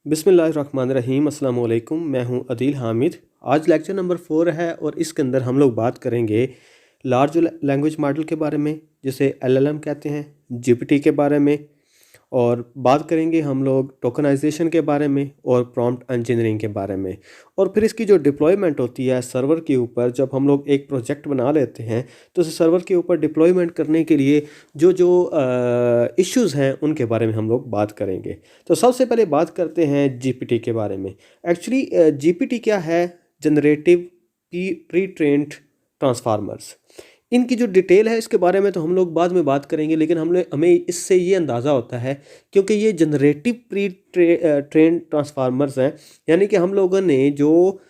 बिस्मिल्लाहिर्रहमानिर्रहीम अस्सलाम वालेकुम। मैं हूं अदील हामिद। आज लेक्चर नंबर 4 है और इसके अंदर हम लोग बात करेंगे लार्ज लैंग्वेज मॉडल के बारे में, जिसे एलएलएम कहते हैं, जीपीटी के बारे में, और बात करेंगे हम लोग टोकनाइजेशन के बारे में और प्रॉम्प्ट इंजीनियरिंग के बारे में। और फिर इसकी जो डिप्लॉयमेंट होती है सर्वर के ऊपर, जब हम लोग एक प्रोजेक्ट बना लेते हैं तो उसे सर्वर के ऊपर डिप्लॉयमेंट करने के लिए जो जो इश्यूज़ हैं उनके बारे में हम लोग बात करेंगे। तो सबसे पहले बात करते हैं जीपीटी के बारे में। एक्चुअली जीपीटी क्या है? Generative pre trained transformers. इनकी जो डिटेल है इसके बारे में तो हम लोग बाद में बात करेंगे, लेकिन हमें इससे ये अंदाज़ा होता है क्योंकि ये जनरेटिव प्री ट्रेन ट्रांसफार्मर्स हैं, यानी कि हम लोगों ने जो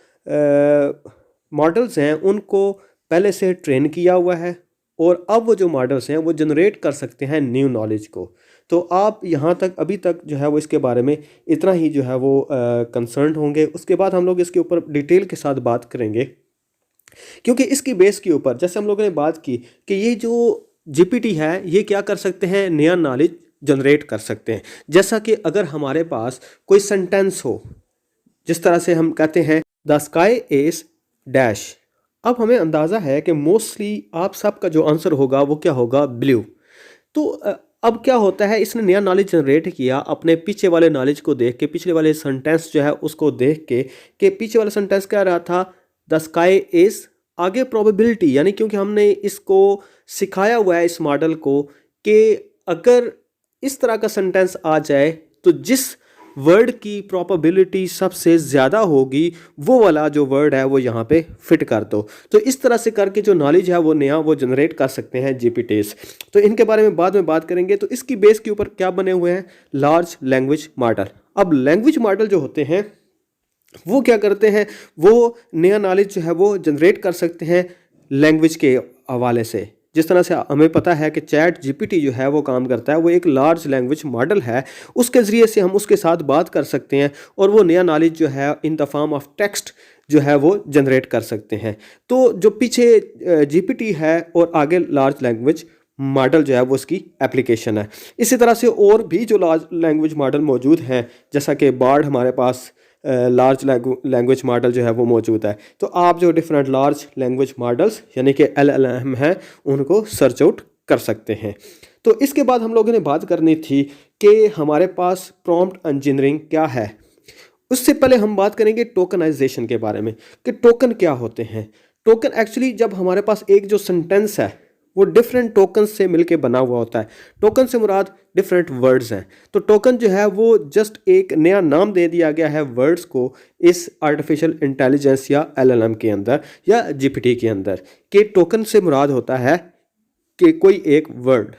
मॉडल्स हैं उनको पहले से ट्रेन किया हुआ है और अब वो जो मॉडल्स हैं वो जनरेट कर सकते हैं न्यू नॉलेज को। तो आप यहाँ तक अभी तक जो है वो इसके बारे में इतना ही जो है वो कंसर्न होंगे। उसके बाद हम लोग इसके ऊपर डिटेल के साथ बात करेंगे, क्योंकि इसकी बेस के ऊपर जैसे हम लोगों ने बात की कि ये जो जीपीटी है ये क्या कर सकते हैं, नया नॉलेज जनरेट कर सकते हैं। जैसा कि अगर हमारे पास कोई सेंटेंस हो, जिस तरह से हम कहते हैं द स्काई इज डैश। अब हमें अंदाज़ा है कि मोस्टली आप सबका जो आंसर होगा वो क्या होगा, ब्लू। तो अब क्या होता है, इसने नया नॉलेज जनरेट किया अपने पीछे वाले नॉलेज को देख के, पिछले वाले सेंटेंस जो है उसको देख के, कि पीछे वाला सेंटेंस क्या रहा था, द स्काई इज़, आगे प्रोबेबिलिटी, यानी क्योंकि हमने इसको सिखाया हुआ है इस मॉडल को कि अगर इस तरह का सेंटेंस आ जाए तो जिस वर्ड की प्रोबेबिलिटी सबसे ज़्यादा होगी वो वाला जो वर्ड है वो यहाँ पे फिट कर दो। तो इस तरह से करके जो नॉलेज है वो नया वो जनरेट कर सकते हैं जीपीटीज। तो इनके बारे में बाद में बात करेंगे। तो इसकी बेस के ऊपर क्या बने हुए हैं, लार्ज लैंग्वेज मॉडल। अब लैंग्वेज मॉडल जो होते हैं वो क्या करते हैं, वो नया नॉलेज जो है वो जनरेट कर सकते हैं लैंग्वेज के हवाले से। जिस तरह से हमें पता है कि चैट जीपीटी जो है वो काम करता है, वो एक लार्ज लैंग्वेज मॉडल है, उसके ज़रिए से हम उसके साथ बात कर सकते हैं और वो नया नॉलेज जो है in the form of text जो है वो जनरेट कर सकते हैं। तो जो पीछे जीपीटी है और आगे लार्ज लैंग्वेज मॉडल जो है वो उसकी एप्लीकेशन है। इसी तरह से और भी जो लार्ज लैंग्वेज मॉडल मौजूद हैं, जैसा कि बार्ड हमारे पास लार्ज लैंग्वेज मॉडल जो है वो मौजूद है। तो आप जो डिफरेंट लार्ज लैंग्वेज मॉडल्स यानी कि एलएलएम हैं उनको सर्च आउट कर सकते हैं। तो इसके बाद हम लोगों ने बात करनी थी कि हमारे पास प्रॉम्प्ट इंजीनियरिंग क्या है। उससे पहले हम बात करेंगे टोकनाइजेशन के बारे में कि टोकन क्या होते हैं। टोकन एक्चुअली जब हमारे पास एक जो सेंटेंस है वो डिफरेंट टोकन से मिलके बना हुआ होता है। टोकन से मुराद डिफरेंट वर्ड्स हैं। तो टोकन जो है वो जस्ट एक नया नाम दे दिया गया है वर्ड्स को इस आर्टिफिशियल इंटेलिजेंस या एलएलएम के अंदर या जीपीटी के अंदर, कि टोकन से मुराद होता है कि कोई एक वर्ड।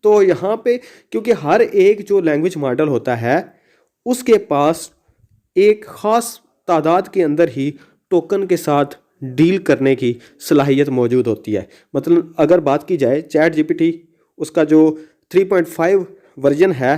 तो यहाँ पे क्योंकि हर एक जो लैंग्वेज मॉडल होता है उसके पास एक ख़ास तादाद के अंदर ही टोकन के साथ डील करने की सलाहियत मौजूद होती है। मतलब अगर बात की जाए चैट जीपीटी, उसका जो 3.5 वर्जन है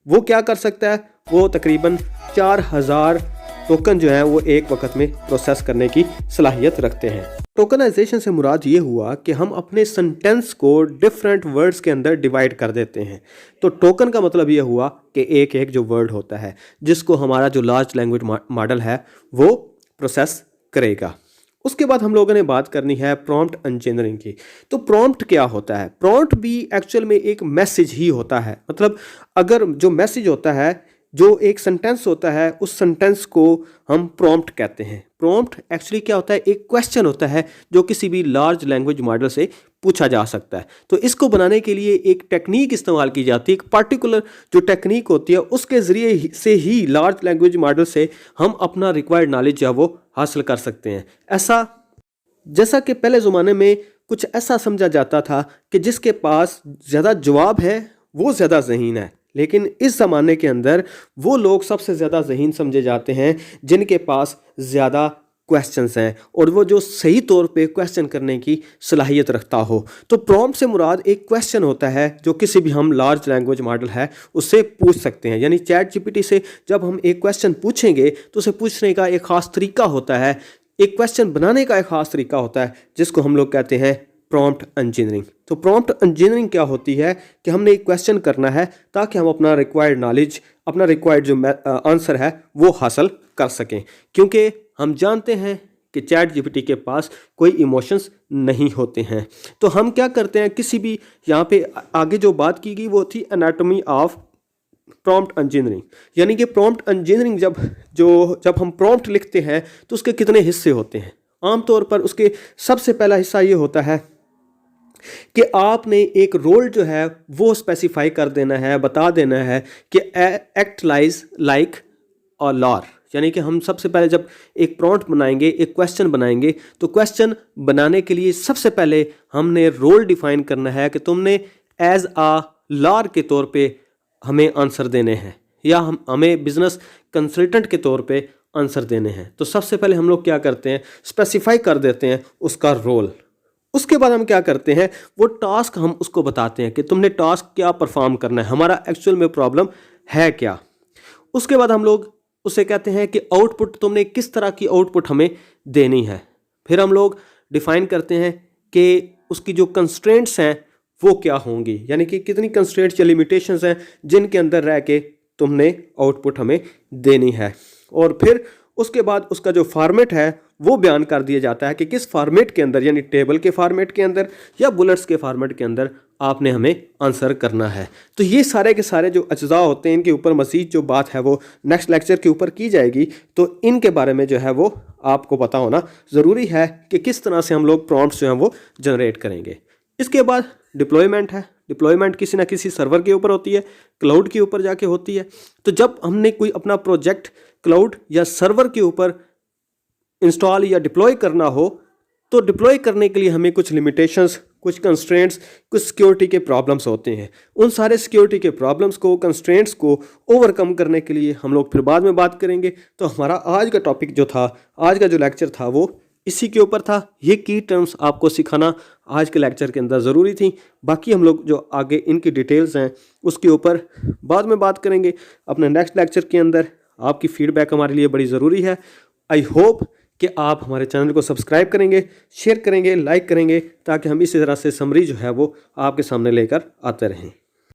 वो क्या कर सकता है, वो तकरीबन 4000 टोकन जो है वो एक वक्त में प्रोसेस करने की सलाहियत रखते हैं। टोकनाइजेशन से मुराद ये हुआ कि हम अपने सेंटेंस को डिफरेंट वर्ड्स के अंदर डिवाइड कर देते हैं। तो टोकन का मतलब ये हुआ कि एक एक जो वर्ड होता है जिसको हमारा जो लार्ज लैंग्वेज मॉडल है वो प्रोसेस करेगा। उसके बाद हम लोगों ने बात करनी है प्रॉम्प्ट इंजीनियरिंग की। तो प्रॉम्प्ट क्या होता है? प्रॉम्प्ट भी एक्चुअल में एक मैसेज ही होता है। मतलब अगर जो मैसेज होता है, जो एक सेंटेंस होता है, उस सेंटेंस को हम प्रॉम्प्ट कहते हैं। प्रॉम्प्ट एक्चुअली क्या होता है, एक क्वेश्चन होता है जो किसी भी लार्ज लैंग्वेज मॉडल से पूछा जा सकता है। तो इसको बनाने के लिए एक टेक्निक इस्तेमाल की जाती है, एक पार्टिकुलर जो टेक्निक होती है उसके ज़रिए से ही लार्ज लैंग्वेज मॉडल से हम अपना रिक्वायर्ड नॉलेज जो है वो हासिल कर सकते हैं। ऐसा जैसा कि पहले ज़माने में कुछ ऐसा समझा जाता था कि जिसके पास ज़्यादा जवाब है वो ज़्यादा ज़हीन है, लेकिन इस ज़माने के अंदर वो लोग सबसे ज़्यादा ज़हीन समझे जाते हैं जिनके पास ज़्यादा क्वेश्चंस हैं और वो जो सही तौर पे क्वेश्चन करने की सलाहियत रखता हो। तो प्रॉम्प्ट से मुराद एक क्वेश्चन होता है जो किसी भी हम लार्ज लैंग्वेज मॉडल है उससे पूछ सकते हैं। यानी चैट जीपीटी से जब हम एक क्वेश्चन पूछेंगे तो उसे पूछने का एक ख़ास तरीका होता है, एक क्वेश्चन बनाने का एक ख़ास तरीका होता है जिसको हम लोग कहते हैं प्रॉम्प्ट इंजीनियरिंग। तो प्रॉम्प्ट इंजीनियरिंग क्या होती है कि हमने एक क्वेश्चन करना है ताकि हम अपना रिक्वायर्ड नॉलेज, अपना रिक्वायर्ड जो आंसर है वो हासिल कर सकें, क्योंकि हम जानते हैं कि चैट जीपीटी के पास कोई इमोशंस नहीं होते हैं। तो हम क्या करते हैं, किसी भी यहाँ पे आगे जो बात की गई वो थी एनाटॉमी ऑफ प्रॉम्प्ट इंजीनियरिंग, यानी कि प्रॉम्प्ट इंजीनियरिंग जब हम प्रॉम्प्ट लिखते हैं तो उसके कितने हिस्से होते हैं। आमतौर पर उसके सबसे पहला हिस्सा ये होता है कि आपने एक रोल जो है वो स्पेसिफाई कर देना है, बता देना है कि एक्ट लाइक अ लॉयर, यानी कि हम सबसे पहले जब एक प्रॉम्प्ट बनाएंगे, एक क्वेश्चन बनाएंगे, तो क्वेश्चन बनाने के लिए सबसे पहले हमने रोल डिफाइन करना है कि तुमने एज अ लॉयर के तौर पे हमें आंसर देने हैं या हमें बिजनेस कंसल्टेंट के तौर पे आंसर देने हैं। तो सबसे पहले हम लोग क्या करते हैं, स्पेसिफाई कर देते हैं उसका रोल। उसके बाद हम क्या करते हैं, वो टास्क हम उसको बताते हैं कि तुमने टास्क क्या परफॉर्म करना है, हमारा एक्चुअल में प्रॉब्लम है क्या। उसके बाद हम लोग उसे कहते हैं कि आउटपुट, तुमने किस तरह की आउटपुट हमें देनी है। फिर हम लोग डिफाइन करते हैं कि उसकी जो कंस्ट्रेंट्स हैं वो क्या होंगी, यानी कि कितनी कंस्ट्रेंट्स या लिमिटेशंस हैं जिनके अंदर रह के तुमने आउटपुट हमें देनी है। और फिर उसके बाद उसका जो फॉर्मेट है वो बयान कर दिया जाता है कि किस फॉर्मेट के अंदर, यानी टेबल के फॉर्मेट के अंदर या बुलेट्स के फॉर्मेट के अंदर आपने हमें आंसर करना है। तो ये सारे के सारे जो अज्जा होते हैं, इनके ऊपर मज़ीद जो बात है वो नेक्स्ट लेक्चर के ऊपर की जाएगी। तो इनके बारे में जो है वो आपको पता होना ज़रूरी है कि किस तरह से हम लोग प्रॉम्प्ट्स जो हैं वो जनरेट करेंगे। इसके बाद डिप्लॉयमेंट है। डिप्लॉयमेंट किसी ना किसी सर्वर के ऊपर होती है, क्लाउड के ऊपर जाके होती है। तो जब हमने कोई अपना प्रोजेक्ट क्लाउड या सर्वर के ऊपर इंस्टॉल या डिप्लॉय करना हो, तो डिप्लॉय करने के लिए हमें कुछ लिमिटेशंस, कुछ कंस्ट्रेंट्स, कुछ सिक्योरिटी के प्रॉब्लम्स होते हैं। उन सारे सिक्योरिटी के प्रॉब्लम्स को, कंस्ट्रेंट्स को ओवरकम करने के लिए हम लोग फिर बाद में बात करेंगे। तो हमारा आज का टॉपिक जो था, आज का जो लेक्चर था वो इसी के ऊपर था। ये की टर्म्स आपको सिखाना आज के लेक्चर के अंदर ज़रूरी थी। बाकी हम लोग जो आगे इनकी डिटेल्स हैं उसके ऊपर बाद में बात करेंगे अपने नेक्स्ट लेक्चर के अंदर। आपकी फीडबैक हमारे लिए बड़ी ज़रूरी है। आई होप कि आप हमारे चैनल को सब्सक्राइब करेंगे, शेयर करेंगे, लाइक करेंगे, ताकि हम इसी तरह से समरी जो है वो आपके सामने लेकर आते रहें।